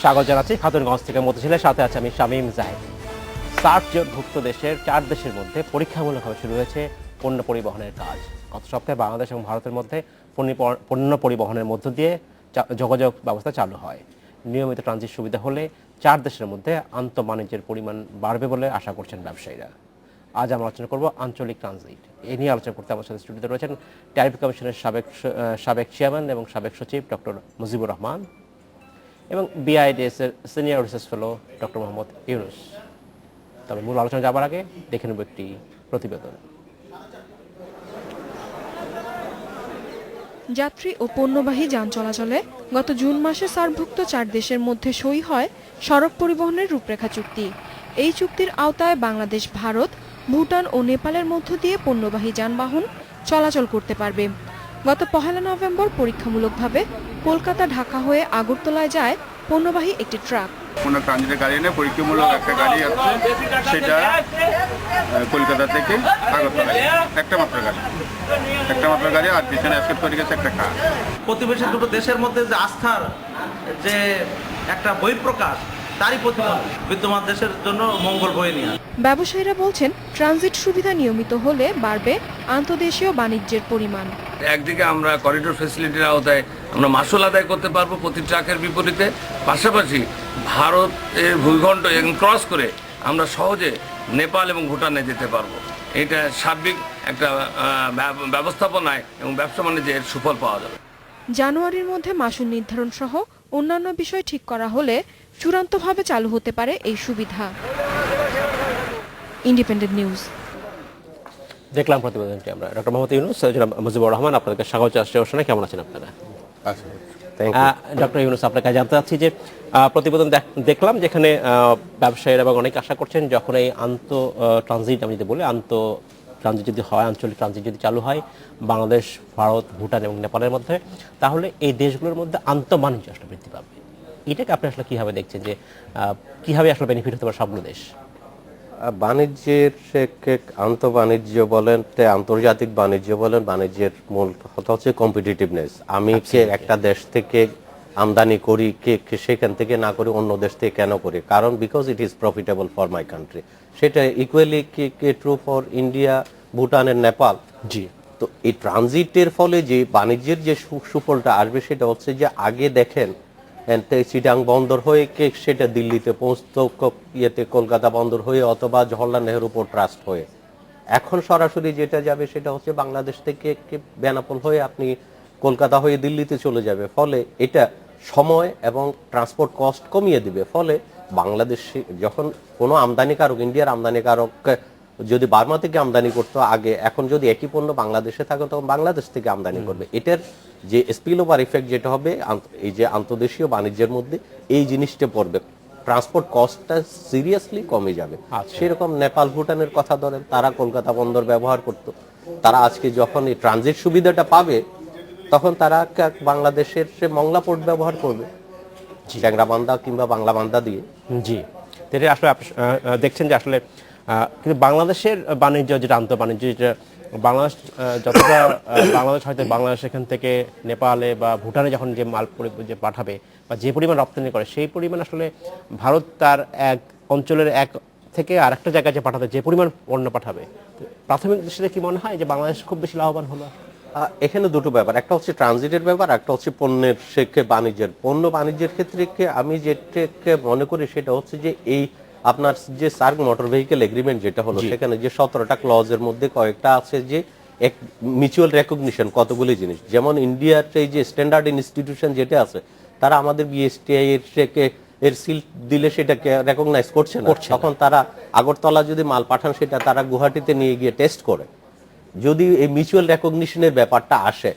স্বাগত জানাচ্ছি খাতুনগঞ্জ থেকে মতিঝিলের সাথে আছে আমি শামীম জাহিদ। সার্ক জোটভুক্ত দেশের 4 দেশের মধ্যে পরীক্ষামূলকভাবে শুরু হয়েছে পণ্য পরিবহনের কাজ। গত সপ্তাহে বাংলাদেশ এবং ভারতের মধ্যে পণ্য পরিবহনের মধ্য দিয়ে যোগাযোগ ব্যবস্থা চালু হয়। নিয়মিত ট্রানজিট সুবিধা হলে 4 দেশের মধ্যে আন্তঃবাণিজ্যের পরিমাণ বাড়বে বলে আশা করছেন ব্যবসায়ীরা। আজ আমরা আলোচনা করব আঞ্চলিক ট্রানজিট। এ নিয়ে আলোচনা করতে আমার সাথে স্টুডিওতে রয়েছেন ট্যারিফ কমিশনের সাবেক চেয়ারম্যান এবং সাবেক সচিব ডক্টর মুজিবুর রহমান এবং বিআইডিএস এর senior research fellow doctor Mohammad Yunus. তবে মূল আলোচনা যাবার আগে দেখে নেব একটি প্রতিবেদন। যাত্রী ও পণ্যবাহী যান চলাচলে গত জুন মাসে সার্কভুক্ত 4 দেশের মধ্যে সই হয় সড়ক পরিবহনের রূপরেখা চুক্তি। এই চুক্তির আওতায় বাংলাদেশ, ভারত, ভুটান ও নেপালের মধ্য দিয়ে পণ্যবাহী যানবাহন চলাচল করতে পারবে। গত 1 নভেম্বর পরীক্ষামূলকভাবে কলকাতা, ঢাকা হয়ে আগরতলায় যায় পণ্যবাহী একটি ট্রাক। কোনো ট্রানজিটের গাড়ি এনে পরীক্ষামূলক একটা গাড়ি আছে, সেটা কলকাতা থেকে আগরতলা একটা মাত্র গাড়ি আর পিছনে অ্যাসেট করে গেছে একটা কার। প্রতিবেশী দুটো দেশের মধ্যে যে আস্থার যে একটা বহিঃপ্রকাশ, তারই প্রতিফলন বিদ্যমান দেশের জন্য মঙ্গল বয়ে নিয়ে। ব্যবসায়ীরা বলছেন ট্রানজিট সুবিধা নিয়মিত হলে বাড়বে আন্তর্দেশীয় বাণিজ্যের পরিমাণ। একদিকে আমরা করিডোর ফ্যাসিলিটির আওতায় আমরা মাসুল আদায় করতে পারবো প্রতি ট্রাকের বিপরীতে, পাশাপাশি ভারতের ভূখণ্ড ক্রস করে আমরা সহজে নেপাল এবং ভুটানে যেতে পারবো। এটা সার্বিক একটা ব্যবস্থাপনায় এবং ব্যবসা বাণিজ্যের সুফল পাওয়া যাবে। জানুয়ারির মধ্যে মাসুল নির্ধারণ সহ অন্যান্য বিষয় ঠিক করা হলে চূড়ান্তভাবে চালু হতে পারে এই সুবিধা। Independent news. দেখলাম প্রতিবেদনটি আমরা। ডক্টর মোহাম্মদ ইউনুস, মুজিবুর রহমান, আপনাদেরকে স্বাগত জানাচ্ছি। অনুষ্ঠানে কেমন আছেন আপনারা? ডক্টর ইউনুস, আপনার কাছে জানতে চাচ্ছি যে প্রতিবেদন দেখলাম যেখানে ব্যবসায়ীরা এবং অনেক আশা করছেন যখন এই ট্রানজিট, আমি যদি বলি ট্রানজিট যদি হয়, আঞ্চলিক ট্রানজিট যদি চালু হয় বাংলাদেশ, ভারত, ভুটান এবং নেপালের মধ্যে, তাহলে এই দেশগুলোর মধ্যে আন্তঃবাণিজ্য আসলে বৃদ্ধি পাবে। এটাকে আপনি আসলে কীভাবে দেখছেন যে কীভাবে আসলে বেনিফিট হতে পারে সবগুলো দেশ? বাণিজ্যের আন্তঃবাণিজ্য বলেন, আন্তর্জাতিক বাণিজ্য বলেন, বাণিজ্যের মূল কথা হচ্ছে কম্পিটিটিভনেস। আমি একটা দেশ থেকে আমদানি করি, সেখান থেকে না করি অন্য দেশ থেকে কেন করি? কারণ because it is profitable for my country. সেটা equally true for India, Bhutan and Nepal. জি। তো এই ট্রানজিটের ফলে যে বাণিজ্যের যে সুফলটা আসবে সেটা হচ্ছে যে আগে দেখেন চিটাং বন্দর হয়ে সেটা দিল্লিতে পৌঁছতো, কলকাতা বন্দর হয়ে অথবা জওহরলাল নেহরু পোর্ট ট্রাস্ট হয়ে। এখন সরাসরি যেটা যাবে সেটা হচ্ছে বাংলাদেশ থেকে বেনাপোল হয়ে আপনি কলকাতা হয়ে দিল্লিতে চলে যাবে। ফলে এটা সময় এবং ট্রান্সপোর্ট কস্ট কমিয়ে দিবে। ফলে বাংলাদেশ যখন কোনো আমদানিকারক, ইন্ডিয়ার আমদানিকারক যদি বার্মা থেকে আমদানি করতো আগে, এখন যদি একই পণ্য বাংলাদেশে থাকে তখন বাংলাদেশ থেকে আমদানি করবে। এটার যে স্পিল ওভার ইফেক্ট যেটা হবে এই যে আন্তর্দেশীয় বাণিজ্যের মধ্যে এই জিনিসটা পড়বে, ট্রান্সপোর্ট কস্টটা সিরিয়াসলি কমে যাবে। সেরকম নেপাল, ভুটানের কথা ধরেন, তারা কলকাতা বন্দর ব্যবহার করত, তারা আজকে যখন এই ট্রানজিট সুবিধাটা পাবে তখন তারা বাংলাদেশের সে মংলা পোর্ট ব্যবহার করবে, চ্যাংরাবান্ধা কিংবা বাংলা বান্ধা দিয়ে। জি, এটা আসলে দেখছেন যে আসলে কিন্তু বাংলাদেশের বাণিজ্য যেটা আন্তঃবাণিজ্য, যেটা বাংলাদেশ যতটা বাংলাদেশ হয়তো বাংলাদেশ এখান থেকে নেপালে বা ভুটানে যখন যে মাল যে পাঠাবে বা যে পরিমাণ রপ্তানি করে সেই পরিমাণ আসলে ভারত তার এক অঞ্চলের এক থেকে আরেকটা জায়গায় যে পাঠাবে, যে পরিমাণ পণ্য পাঠাবে, প্রাথমিক দৃষ্টিতে কি মনে হয় যে বাংলাদেশ খুব বেশি লাভবান হলো? এখানে দুটো ব্যাপার, একটা হচ্ছে ট্রানজিটের ব্যাপার, একটা হচ্ছে পণ্যের বাণিজ্যের। পণ্য বাণিজ্যের ক্ষেত্রে আমি যেটা মনে করি সেটা হচ্ছে যে এই আপনার যে সার্ক মোটর ভেহিকেল এগ্রিমেন্ট যেটা হলো, সেখানে যে 17টা ক্লজের মধ্যে কয়েকটা আছে যে এক মিউচুয়াল রেকগনিশন কতগুলি জিনিস। যেমন ইন্ডিয়ার এই যে স্ট্যান্ডার্ড ইনস্টিটিউশন যেটা আছে, তারা আমাদের বিএসটিআই এর সিল দিলে সেটাকে রেকগনাইজ করছে না। তখন তারা আগরতলা যদি মাল পাঠান সেটা তারা গুয়াহাটিতে নিয়ে গিয়ে টেস্ট করে। যদি এই মিউচুয়াল রেকগনিশনের ব্যাপারটা আসে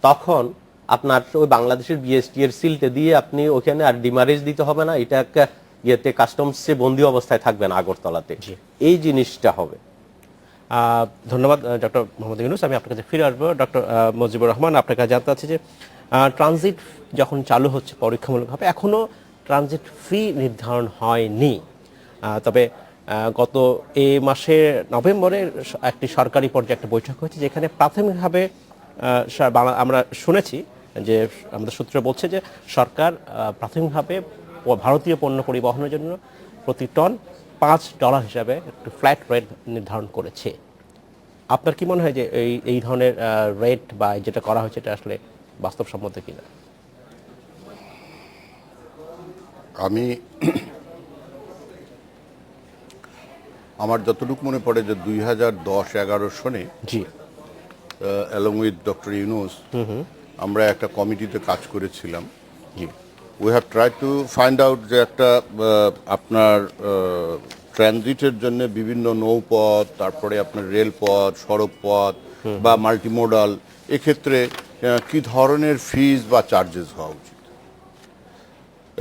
তখন আপনার ওই বাংলাদেশের বিএসটি এর সিলটা দিয়ে আপনি ওখানে আর ডিমারেজ দিতে হবে না, এটা ইয়েতে কাস্টমসে বন্দী অবস্থায় থাকবে না আগরতলাতে। এই জিনিসটা হবে। ধন্যবাদ ডক্টর মোহাম্মদ ইউনুস। আমি আপনার কাছে ফিরে আসবো। ডক্টর মুজিবুর রহমান, আপনার কাছে জানতে চাচ্ছি যে ট্রানজিট যখন চালু হচ্ছে পরীক্ষামূলকভাবে, এখনও ট্রানজিট ফি নির্ধারণ হয়নি, তবে গত এই মাসের নভেম্বরে একটি সরকারি পর্যায়ে একটা বৈঠক হয়েছে যেখানে প্রাথমিকভাবে আমরা শুনেছি যে আমাদের সূত্র বলছে যে সরকার প্রাথমিকভাবে ভারতীয় পণ্য পরিবহনের জন্য প্রতি টন $5 হিসাবে একটু ফ্ল্যাট রেট নির্ধারণ করেছে। আপনার কি মনে হয় যে এই ধরনের রেট বা যেটা করা হয়েছে এটা আসলে বাস্তবসম্মত কিনা? আমি আমার যতটুকু মনে পড়ে যে 2010-11 সনে জি অ্যালং উইথ ডক্টর ইউনুস আমরা একটা কমিটিতে কাজ করেছিলাম। জি we have try to find out যে একটা আপনার ট্রানজিটের জন্য বিভিন্ন নৌপথ, তারপরে আপনার রেলপথ, সড়ক পথ বা মাল্টিমোডাল, এক্ষেত্রে কি ধরনের ফিজ বা চার্জেস হওয়া উচিত,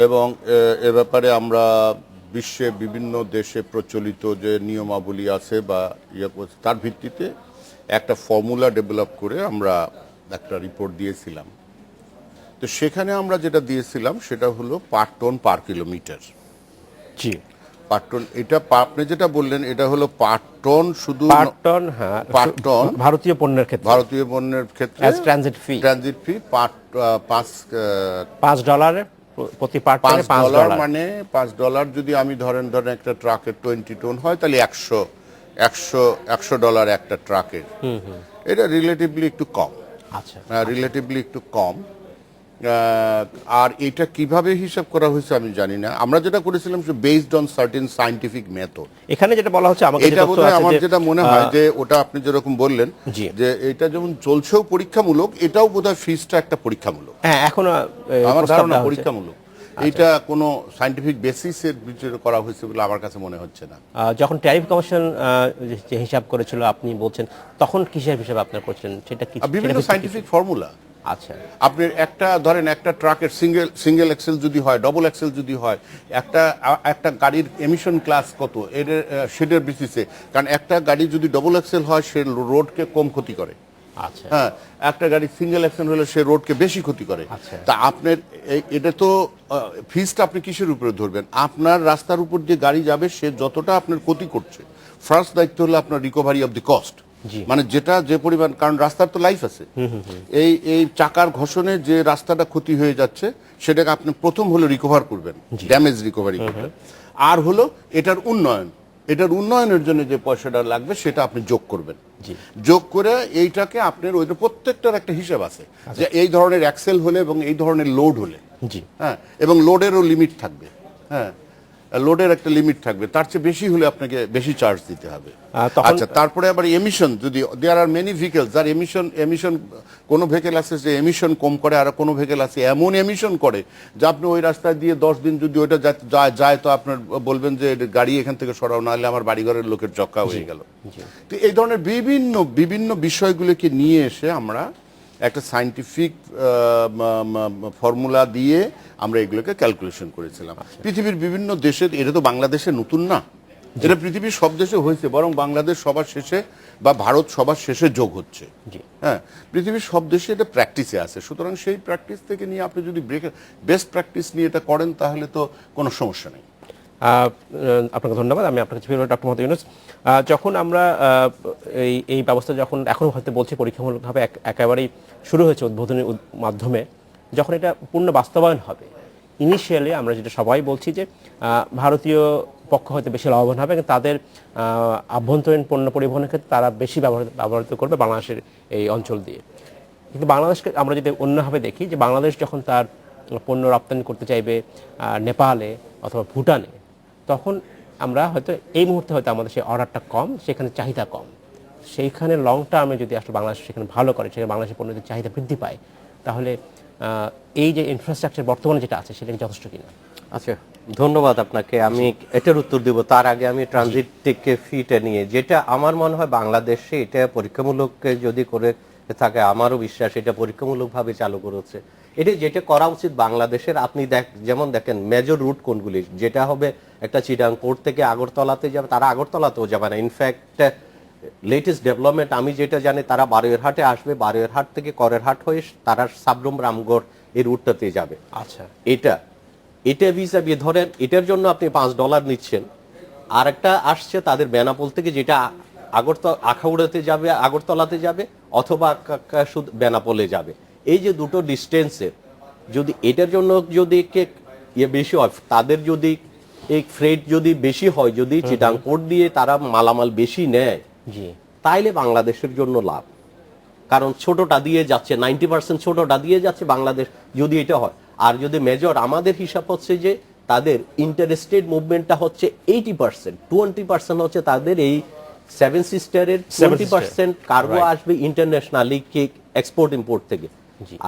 এবং এ ব্যাপারে আমরা বিশ্বে বিভিন্ন দেশে প্রচলিত যে নিয়মাবলী আছে বা তার ভিত্তিতে একটা ফর্মুলা ডেভেলপ করে আমরা একটা রিপোর্ট দিয়েছিলাম। তো সেখানে আমরা যেটা দিয়েছিলাম সেটা হলো পার টন পার কিলোমিটার। জি পার টন, এটা আপনি যেটা বললেন এটা হলো পার টন, শুধু পার টন, হ্যাঁ, পার টন ভারতীয় পণ্যের ক্ষেত্রে, ভারতীয় পণ্যের ক্ষেত্রে অ্যাজ ট্রানজিট ফি $5 প্রতি পার টনে $5 মানে $5 যদি আমি ধরেন একটা ট্রাকের 20 টন হয় তাহলে $100 একটা ট্রাকের। এটা রিলেটিভলি একটু কম, আচ্ছা রিলেটিভলি একটু কম। আর এটা কিভাবে হিসাব করা হয়েছে আমি জানি না। আমরা যেটা করেছিলাম based on certain scientific method. এখানে যেটা বলা হচ্ছে আমাকে এটা বোধহয় আমার যেটা মনে হয় যে ওটা আপনি যেরকম বললেন জি। যে এটা যেমন চলছেও পরীক্ষামূলক, এটাও বোধহয় ফিজটা একটা পরীক্ষামূলক। হ্যাঁ এখনো আমার ধারণা পরীক্ষামূলক। এটা কোনো সায়েন্টিফিক বেসিসের ভিতরে করা হয়েছে বলে আমার কাছে মনে হচ্ছে না। যখন ট্যারিফ কমিশন যে হিসাব করেছিল আপনি বলছেন তখন কিসের হিসাব আপনারা করছেন সেটা কি? বিভিন্ন সায়েন্টিফিক ফর্মুলা। আচ্ছা আপনি একটা ধরেন একটা ট্রাকের সিঙ্গেল এক্সেল যদি হয়, ডবল এক্সেল যদি হয়, একটা গাড়ির এমিশন ক্লাস কত এর সেটার বেসিসে, কারণ একটা গাড়ি যদি ডবল এক্সেল হয় সে রোডকে কম ক্ষতি করে। আচ্ছা হ্যাঁ, একটা গাড়ি সিঙ্গেল এক্সেল হলে সে রোডকে বেশি ক্ষতি করে। আচ্ছা। তা আপনার এটা তো ফিজটা আপনি কিসের উপরে ধরবেন? আপনার রাস্তার উপর যে গাড়ি যাবে সে যতটা আপনার ক্ষতি করছে, ফার্স্ট দায়িত্ব হলো আপনার রিকভারি অফ দি কস্ট। মানে যেটা যে পরিমাণ, কারণ রাস্তার তো লাইফ আছে, এই চাকার ঘষণে যে রাস্তাটা ক্ষতি হয়ে যাচ্ছে সেটাকে আপনি প্রথম হলো রিকভার করবেন, ড্যামেজ রিকভারি করবেন। আর হলো এটার উন্নয়নের জন্য যে পয়সাটা লাগবে সেটা আপনি যোগ করবেন। যোগ করে এইটাকে আপনার ওই প্রত্যেকটার একটা হিসাব আছে যে এই ধরনের অ্যাক্সেল হলে এবং এই ধরনের লোড হলে, হ্যাঁ, এবং লোডেরও লিমিট থাকবে। হ্যাঁ, লোডের একটা লিমিট থাকবে, তার চেয়ে বেশি হলে আপনাকে বেশি চার্জ দিতে হবে। আচ্ছা, তারপরে আবার এমিশন, যদি দেয়ার আর মেনি ভেহিকলস যার এমিশন কোনো ভেহিকল আছে যে এমিশন কম করে, আর কোনো ভেহিকল আছে এমন এমিশন করে যে আপনি ওই রাস্তায় দিয়ে 10 দিন যদি ওইটা যায় তো আপনার বলবেন যে গাড়ি এখান থেকে সরাও, নাহলে আমার বাড়িঘরের লোকের চক্কা হয়ে গেল। তো এই ধরনের বিভিন্ন বিষয়গুলোকে নিয়ে এসে আমরা একটা সায়েন্টিফিক ফর্মুলা দিয়ে আমরা এগুলোকে ক্যালকুলেশন করেছিলাম। পৃথিবীর বিভিন্ন দেশের, এটা তো বাংলাদেশে নতুন না, এটা পৃথিবীর সব দেশে হয়েছে, বরং বাংলাদেশ সবার শেষে বা ভারত সবার শেষে যোগ হচ্ছে। হ্যাঁ, পৃথিবীর সব দেশে এটা প্র্যাকটিসে আছে। সুতরাং সেই প্র্যাকটিস থেকে নিয়ে আপনি যদি বেস্ট প্র্যাকটিস নিয়ে এটা করেন তাহলে তো কোনো সমস্যা নেই। আপনাকে ধন্যবাদ। আমি আপনার কাছে ফিরব ডক্টর মোহাম্মদ ইউনূস। যখন আমরা এই ব্যবস্থা যখন এখন হয়তো বলছি পরীক্ষামূলকভাবে একেবারেই শুরু হয়েছে উদ্বোধনের মাধ্যমে, যখন এটা পূর্ণ বাস্তবায়ন হবে, ইনিশিয়ালি আমরা যেটা সবাই বলছি যে ভারতীয় পক্ষ হয়তো বেশি লাভবান হবে, কিন্তু তাদের আভ্যন্তরীণ পণ্য পরিবহনের ক্ষেত্রে তারা বেশি ব্যবহৃত করবে বাংলাদেশের এই অঞ্চল দিয়ে। কিন্তু বাংলাদেশকে আমরা যদি অন্যভাবে দেখি, যে বাংলাদেশ যখন তার পণ্য রপ্তানি করতে চাইবে নেপালে অথবা ভুটানে, তখন আমরা হয়তো এই মুহূর্তে হয়তো আমাদের সেই অর্ডারটা কম, সেখানে চাহিদা কম। সেইখানে লং টার্মে যদি আসলে বাংলাদেশ সেখানে ভালো করে, সেখানে বাংলাদেশের পণ্যের চাহিদা বৃদ্ধি পায়, তাহলে এই যে ইনফ্রাস্ট্রাকচার বর্তমানে যেটা আছে সেটা কি যথেষ্ট কিনা? আচ্ছা, ধন্যবাদ আপনাকে। আমি এটার উত্তর দিব, তার আগে আমি ট্রানজিট থেকে ফিটা নিয়ে, যেটা আমার মনে হয় বাংলাদেশে এটা পরীক্ষামূলক যদি করে থাকে, আমারও বিশ্বাস এটা পরীক্ষামূলকভাবে চালু করেছে। এটা যেটা করা উচিত বাংলাদেশের, আপনি যেমন দেখেন মেজর রুট কোনগুলি, যেটা হবে একটা চিটাং পোর্ট থেকে আগরতলাতে যাবে, তারা আগরতলাতেও যাবে না। ইনফ্যাক্ট লেটেস্ট ডেভেলপমেন্ট আমি যেটা জানি, তারা বারোয়ারহাটে আসবে, বারোয়ারহাট থেকে করেরহাট হয়ে তারা সাবরুম রামগড় এই রুটটাতে যাবে। আচ্ছা, এটা ভিসাবি ধরেন এটার জন্য আপনি $5 নিচ্ছেন। আর একটা আসছে তাদের বেনাপোল থেকে, যেটা আখাউড়াতে যাবে, আগরতলাতে যাবে, অথবা বেনাপোলে যাবে। এই যে দুটো ডিস্টেন্সের, যদি এটার জন্য যদি বেশি হয়, তাদের যদি এই ফ্রেট যদি বেশি হয়, যদি চিটাং পোর্ট দিয়ে তারা মালামাল বেশি নেয়, জি, তাইলে বাংলাদেশের জন্য লাভ। কারণ ছোটটা দিয়ে যাচ্ছে, 90% ছোটটা দিয়ে যাচ্ছে বাংলাদেশ, যদি এটা হয়। আর যদি মেজর, আমাদের হিসাব হচ্ছে যে তাদের ইন্টারস্টেট মুভমেন্টটা হচ্ছে 80%, 20% হচ্ছে তাদের এই 7 সিস্টারের 20% কার্গো আসবে ইন্টারন্যাশনালি এক্সপোর্ট ইম্পোর্ট থেকে,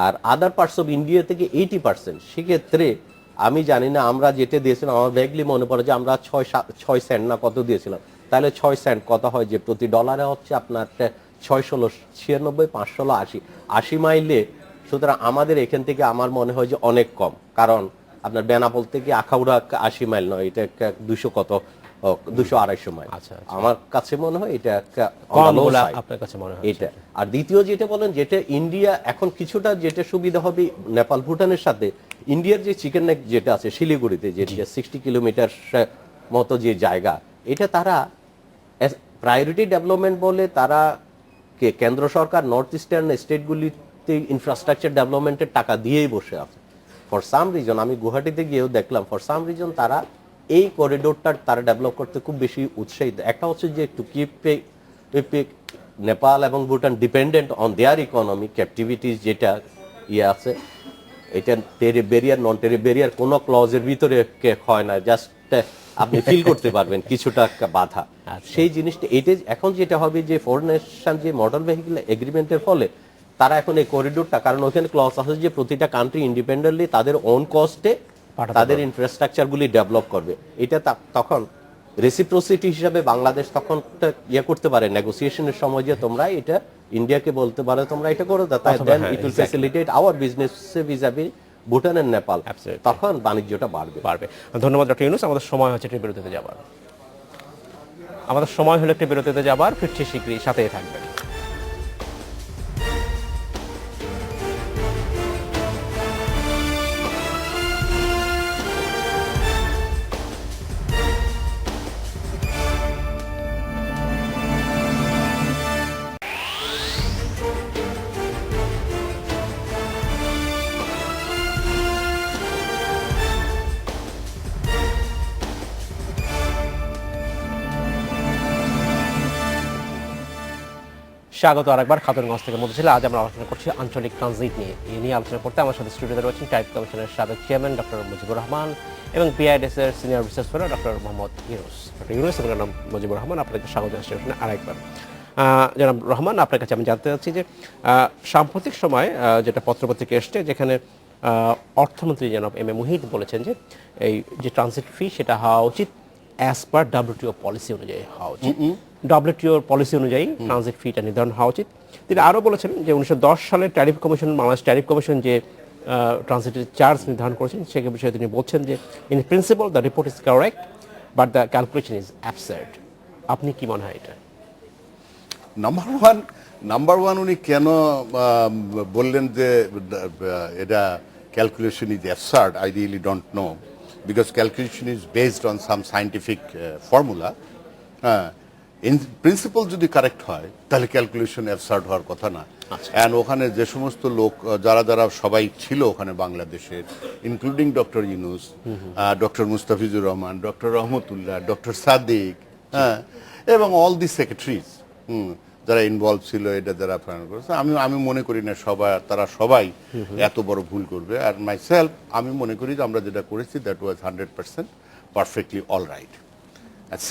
আর আদার পার্টস অফ ইন্ডিয়া থেকে 80%। সেক্ষেত্রে আমি জানি না, আমরা যেটা দিয়েছিলাম আমার ভ্যাগলি মনে পড়ে যে আমরা 6 সেন্ট না কত দিয়েছিলাম, তাহলে 6 সেন্ট কত হয় যে প্রতি ডলারে হচ্ছে আপনার 696, 580, 80 মাইলে। সুতরাং আমাদের এখান থেকে আমার মনে হয় যে অনেক কম, কারণ আপনার বেনাপোল থেকে আখাউড়া 80 মাইল নয়, এটা 200-250 মাইল। আচ্ছা, আমার কাছে মনে হয় এটা কম বলে আপনার কাছে মনে হয় এটা। আর দ্বিতীয় যেটা বলেন, যেটা ইন্ডিয়া এখন কিছুটা যেটা সুবিধা হবে নেপাল ভুটানের সাথে, ইন্ডিয়ার যে চিকেন নেক যেটা আছে শিলিগুড়িতে, যে 60 কিলোমিটার মতো যে জায়গা, এটা তারা প্রায়োরিটি ডেভেলপমেন্ট বলে তারা কেন্দ্র সরকার নর্থ ইস্টার্ন স্টেটগুলিতে ইনফ্রাস্ট্রাকচার ডেভেলপমেন্টের টাকা দিয়েই বসে আছে। ফর সাম রিজন, আমি গুয়াহাটিতে গিয়েও দেখলাম, ফর সাম রিজন তারা এই করিডোরটা তারা ডেভেলপ করতে খুব বেশি উৎসাহিত। একটা হচ্ছে যে টু কিপ নেপাল এবং Bhutan dependent on their economic activities, যেটা আছে, এটা টেরি ব্যারিয়ার নন টেরি ব্যারিয়ার কোনো ক্লজের ভিতরে হয় না, জাস্ট আপনি ফিল করতে পারবেন কিছুটা একটা বাধা। সেই জিনিসটা এটা এখন যেটা হবে যে ফরেন নেশন যে মোটর ভেহিকল এগ্রিমেন্টের ফলে তারা এখন এই করিডোরটা, কারণ ওখানে ক্লজ আছে যে প্রতিটা কান্ট্রি ইন্ডিপেন্ডেন্টলি তাদের ওন কস্টে তাদের ইনফ্রাস্ট্রাকচারগুলি ডেভেলপ করবে। এটা তখন রেসিপ্রোসিটি হিসাবে বাংলাদেশ তখন ইয়ে করতে পারে নেগোসিয়েশনের সময়, যে তোমরা এটা ইন্ডিয়াকে বলতে পারো তোমরা এটা করে দাও, তাই then it will facilitate our business vis-a-vis Bhutan and Nepal, তখন বাণিজ্যটা বাড়বে। ধন্যবাদ ডক্টর ইউনূস। আমাদের সময় হচ্ছে একটি বিরতিতে যাবার, ফিরছি শীঘ্রই, সাথেই থাকবেন। স্বাগত আরেকবার খাতুনগঞ্জ থেকে মধ্যে ছিল। আজ আমরা আলোচনা করছি আঞ্চলিক ট্রানজিট নিয়ে। এই নিয়ে আলোচনা করতে আমার সাথে স্টুডিওতে রয়েছেন ট্রাইব কমিশনের সাবেক চেয়ারম্যান ডক্টর মুজিবুর রহমান এবং বিআইডিএস এর senior research fellow doctor Mohammad Yunus. Doctor Yunus এবং নাম মুজিবুর রহমান, আপনাকে স্বাগত জানাচ্ছি আরেকবার। জনাব রহমান, আপনার কাছে আমি জানতে চাচ্ছি যে সাম্প্রতিক সময় যেটা পত্রপত্রিকা এসছে, যেখানে অর্থমন্ত্রী জনাব এম এ মুহিত বলেছেন যে এই যে ট্রানজিট ফি সেটা হওয়া উচিত অ্যাজ পার WTO পলিসি অনুযায়ী হওয়া উচিত। WTO পলিসি অনুযায়ী ট্রানজিট ফিটা নির্ধারণ হওয়া উচিত। তিনি আরও বলেছেন যে 1910 সালে tariff commission, Bangladesh tariff commission যে ট্রানজিটের চার্জ নির্ধারণ করেছেন, সে বিষয়ে তিনি বলছেন যে in principal the report is correct but the calculation is absurd. আপনি কি মনে হয় এটা? নাম্বার ওয়ান উনি কেন বললেন যে এটা calculation is absurd, I really don't know, because calculation is based on some scientific formula. হ্যাঁ, ইন প্রিন্সিপাল যদি কারেক্ট হয় তাহলে ক্যালকুলেশন অ্যাবসার্ড হওয়ার কথা না। অ্যান্ড ওখানে যে সমস্ত লোক যারা সবাই ছিল ওখানে বাংলাদেশের, including doctor Yunus, doctor Mustafizur Rahman, doctor Rahmatullah, doctor Sadiq, হ্যাঁ, এবং অল দি সেক্রেটারিজ যারা ইনভলভ ছিল, এটা যারা ফাইনাল করেছে, আমি মনে করি না তারা সবাই এত বড় ভুল করবে। আর মাইসেলফ, আমি মনে করি যে আমরা যেটা করেছি that was 100% perfectly all right.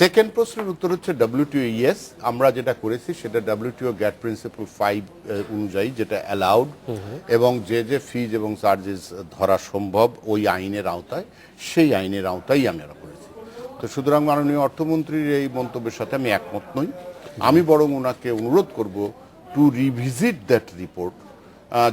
Second প্রশ্নের উত্তর হচ্ছে WTO, ইয়েস, আমরা যেটা করেছি সেটা WTO গ্যাট প্রিন্সিপাল 5 অনুযায়ী যেটা অ্যালাউড, এবং যে ফিজ এবং চার্জেস ধরা সম্ভব ওই আইনের আওতায়, সেই আইনের আওতায় আমরা করেছি। তো সুতরাং মাননীয় অর্থমন্ত্রীর এই মন্তব্যের সাথে আমি একমত নই। আমি বরং ওনাকে অনুরোধ করব টু রিভিজিট দ্যাট রিপোর্ট,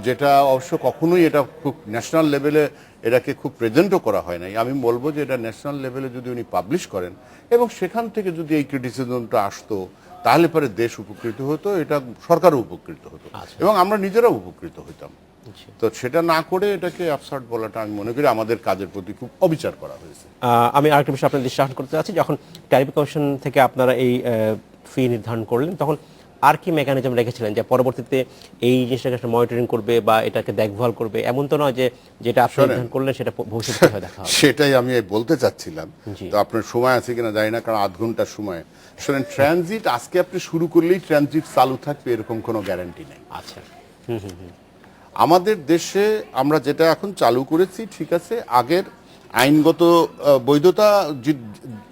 যেটা অবশ্য কখনোই এটা খুব ন্যাশনাল লেভেলে এটাকে খুব প্রেজেন্টও করা হয় নাই। আমি বলবো যে এটা ন্যাশনাল লেভেলে যদি উনি পাবলিশ করেন এবং সেখান থেকে যদি এই ক্রিটিসিজমটা আসতো, তাহলে পরে দেশ উপকৃত হতো, এটা সরকারও উপকৃত হতো, এবং আমরা নিজেরাও উপকৃত হইতাম। তো সেটা না করে এটাকে অ্যাবসার্ড বলাটা আমি মনে করি আমাদের কাজের প্রতি খুব অবিচার করা হয়েছে। আমি আরেকটা বিষয় আপনাদের দৃষ্টি আকর্ষণ করতে চাচ্ছি। যখন ট্যারিফ কমিশন থেকে আপনারা এই ফি নির্ধারণ করলেন, তখন আর কি মেকানিজম রেখেছিলেন যে পরবর্তীতে এই জিনিসটাকে মনিটরিং করবে বা এটাকে দেখভাল করবে? এমন তো নয় যে যেটা আপনি নির্ধারণ করলেন সেটা ভবিষ্যতে হয়ে দেখা হবে। সেটাই আমি বলতে চাচ্ছিলাম। জি। তো আপনার সময় আছে কিনা জানি না, কারণ আধ ঘন্টার সময়। শোনেন, ট্রানজিট আজকে আপনি শুরু করলেই ট্রানজিট চালু থাকবে এরকম কোনো গ্যারান্টি নেই। আচ্ছা। আমাদের দেশে আমরা যেটা এখন চালু করেছি, ঠিক আছে, আগের আইনগত বৈধতা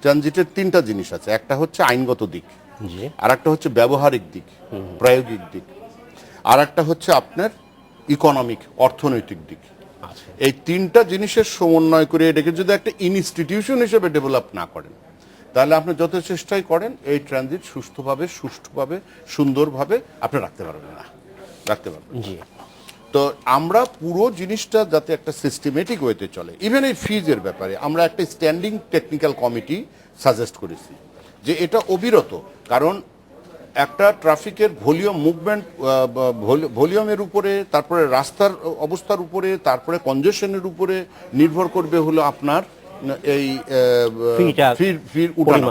ট্রানজিটের তিনটা জিনিস আছে। একটা হচ্ছে আইনগত দিক, জি। আর একটা হচ্ছে ব্যবহারিক দিক, প্রায়োগিক দিক, আর একটা হচ্ছে আপনার ইকোনমিক, অর্থনৈতিক দিক। আচ্ছা। এই তিনটা জিনিসের সমন্বয় করে এটাকে যদি একটা ইনস্টিটিউশন হিসেবে ডেভেলপ না করেন, তাহলে আপনি যত চেষ্টাই করেন এই ট্রানজিট সুষ্ঠুভাবে সুন্দরভাবে আপনি রাখতে পারবেন না। জি। তো আমরা পুরো জিনিসটা যাতে একটা সিস্টেমেটিক ওয়েতে চলে, ইভেন এই ফিজের ব্যাপারে আমরা একটা স্ট্যান্ডিং টেকনিক্যাল কমিটি সাজেস্ট করেছি যে এটা অবিরত, কারণ একটা ট্রাফিকের ভলিউম মুভমেন্ট, ভলিউমের উপরে, তারপরে রাস্তার অবস্থার উপরে, তারপরে কনজেশনের উপরে নির্ভর করবে হলো আপনার এই ফির উঠানো।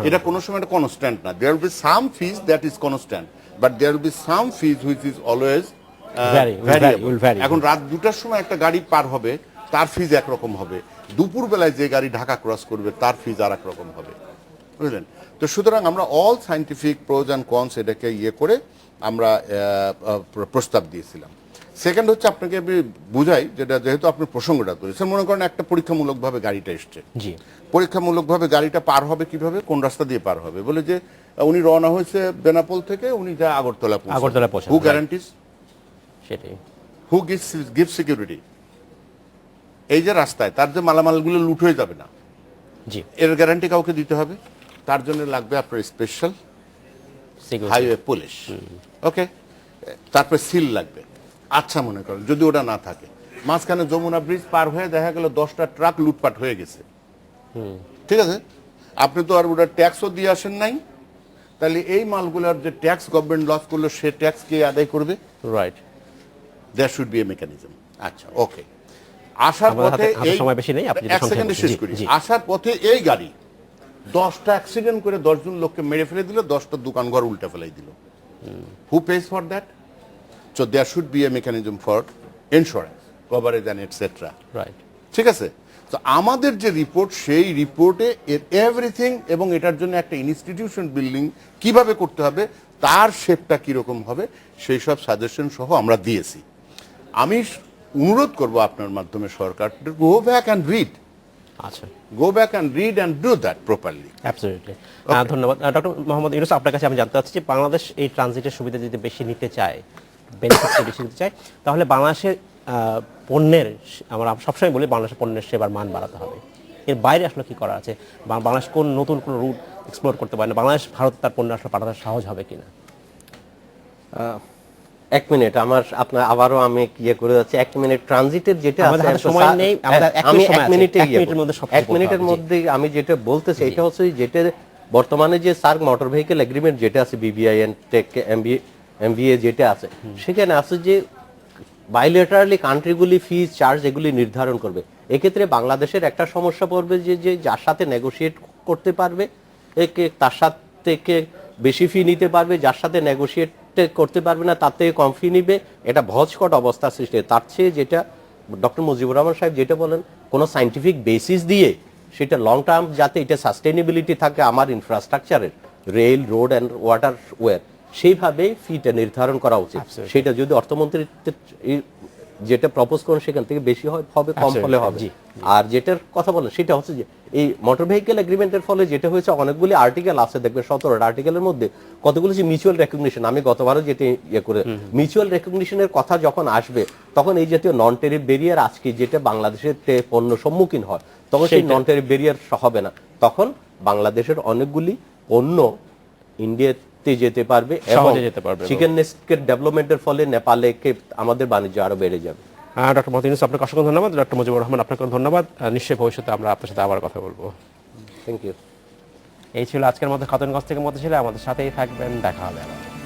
এটা কোনো সময় কনস্ট্যান্ট না। There will be some fees that is constant, but there will be some fees which is always variable. এখন রাত 2টার সময় একটা গাড়ি পার হবে, তার ফিজ একরকম হবে, দুপুর বেলায় যে গাড়ি ঢাকা ক্রস করবে তার ফিজ আর এক রকম হবে, বুঝলেন? তো সুতরাং আমরা all scientific pros and cons এটাকে করে আমরা প্রস্তাব দিয়েছিলাম। সেকেন্ড হচ্ছে আপনাকে আমি বুঝাই, যেটা যেহেতু আপনি প্রসঙ্গটা করেছেন, মনে করেন একটা পরীক্ষামূলকভাবে গাড়িটা এসছে। জি। পরীক্ষামূলকভাবে গাড়িটা পার হবে কিভাবে, কোন রাস্তা দিয়ে পার হবে? বলে যে উনি রওনা হয়েছে বেনাপোল থেকে, উনি যা আগরতলা পৌঁছে। হু গ্যারান্টিজ? সেটাই। হু গিভ সিকিউরিটি? এই যে রাস্তায় তার যে মালামালগুলো লুট হয়ে যাবে না, জি, এর গ্যারান্টি কাউকে দিতে হবে। তার জন্য লাগবে আপনার স্পেশাল হাইওয়ে পুলিশ, ওকে? তারপরে সিল লাগবে। আচ্ছা, মনে করেন যদি ওটা না থাকে, মাঝখানে যমুনা ব্রিজ পার হয়ে দেখা গেল 10টা ট্রাক লুটপাট হয়ে গেছে, ঠিক আছে? আপনি তো আর ওটা ট্যাক্সও দিয়ে আসেন নাই, তাহলে এই মালগুলোর যে ট্যাক্স গভর্নমেন্ট লস করলো, সে ট্যাক্স কে আদায় করবে? Right. There should be a mechanism. আচ্ছা, ওকে। আসার পথে সময় বেশি নেই, আপনি এক সেকেন্ডে শেষ করি। আসার পথে এই গাড়ি 10টা অ্যাক্সিডেন্ট করে 10 জন লোককে মেরে ফেলে দিল, 10টা দোকান ঘর উল্টে ফেলাই দিল। Who pays for that? So there should be a mechanism for insurance coverage and etcetera, right? ঠিক আছে? তো আমাদের যে রিপোর্ট, সেই রিপোর্টে এভরিথিং, এবং এটার জন্য একটা ইনস্টিটিউশন বিল্ডিং কিভাবে করতে হবে, তার শেপটা কিরকম হবে, সেই সব সাজেশন সহ আমরা দিয়েছি। আমি অনুরোধ করব আপনার মাধ্যমে সরকার, গো ব্যাক অ্যান্ড রিড। আচ্ছা, go back and read and do that properly. Absolutely. ধন্যবাদ ডক্টর মোহাম্মদ ইউনূস। আপনার কাছে আমি জানতে চাচ্ছি যে বাংলাদেশ এই ট্রানজিটের সুবিধা যদি বেশি নিতে চায়, বেনিফিট বেশি নিতে চায়, তাহলে বাংলাদেশের পণ্যের, আমরা সবসময় বলি বাংলাদেশের পণ্যের সেবার মান বাড়াতে হবে। এর বাইরে আসলে কি করা আছে? বাংলাদেশ কোন নতুন কোনো রুট এক্সপ্লোর করতে পারে না? বাংলাদেশ ভারত তার পণ্য আসলে পাঠাতে সহজ হবে কিনা? এক মিনিট, আপনার আবারও আমি করে যাচ্ছি। 1 মিনিট ট্রানজিটের যেটা আছে, সময় নেই, আমি 1 মিনিটের মধ্যে আমি যেটা বলতেছি, এটা হচ্ছে যেটা বর্তমানে যে সার্ক মোটর ভেহিকেল এগ্রিমেন্ট যেটা আছে, বিবিআইএন টেক এমবিএ যেটা আছে, সেখানে আছে যে বাইলেটারালি কান্ট্রিগুলি ফিজ চার্জ এগুলি নির্ধারণ করবে। এক্ষেত্রে বাংলাদেশের একটা সমস্যা পড়বে যে যার সাথে নেগোশিয়েট করতে পারবে তার সাথে বেশি ফি নিতে পারবে, যার সাথে নেগোশিয়েট করতে পারবে না তার থেকে কম ফি নিবে। এটা ভজকট অবস্থা সৃষ্টি। তার চেয়ে যেটা ডক্টর মুজিবুর রহমান সাহেব যেটা বলেন, কোনো সাইন্টিফিক বেসিস দিয়ে সেটা লং টার্ম যাতে এটা সাস্টেনেবিলিটি থাকে আমার ইনফ্রাস্ট্রাকচারের, rail, road and waterway, সেইভাবে ফিটা নির্ধারণ করা উচিত। সেটা যদি অর্থমন্ত্রী যেটা প্রপোজ করেন সেখান থেকে বেশি হবে, কম হলে হবে। আর যেটার কথা বলেন সেটা হচ্ছে যে এই মোটর ভেহিকেল এগ্রিমেন্টের ফলে যেটা হয়েছে, অনেকগুলি আর্টিকেল আছে, দেখবে 17টা আর্টিকেলের মধ্যে কতগুলো যে মিউচুয়াল রেকগনিশন, আমি গতবারও যেটা করে মিউচুয়াল রেকগনিশনের কথা যখন আসবে, তখন এই জাতীয় নন টেরিফ ব্যারিয়ার আজকে যেটা বাংলাদেশের পণ্য সম্মুখীন হয়, তখন সেই নন টেরিফ ব্যারিয়ার হবে না। তখন বাংলাদেশের অনেকগুলি পণ্য ইন্ডিয়াতে যেতে পারবে এবং চিকেন নেস্টের ডেভেলপমেন্টের ফলে নেপালে আমাদের বাণিজ্য আরো বেড়ে যাবে। ডক্টর মোহাম্মদ ইউনূস, আপনাকে অসংখ্য ধন্যবাদ। ডক্টর মুজিবুর রহমান, আপনাকে ধন্যবাদ। নিশ্চয়ই ভবিষ্যতে আমরা আপনার সাথে আবার কথা বলবো। Thank you. এই ছিল আজকের মতো খাতুনগঞ্জ থেকে মতো ছিল। আমাদের সাথেই থাকবেন, দেখা হবে আবার।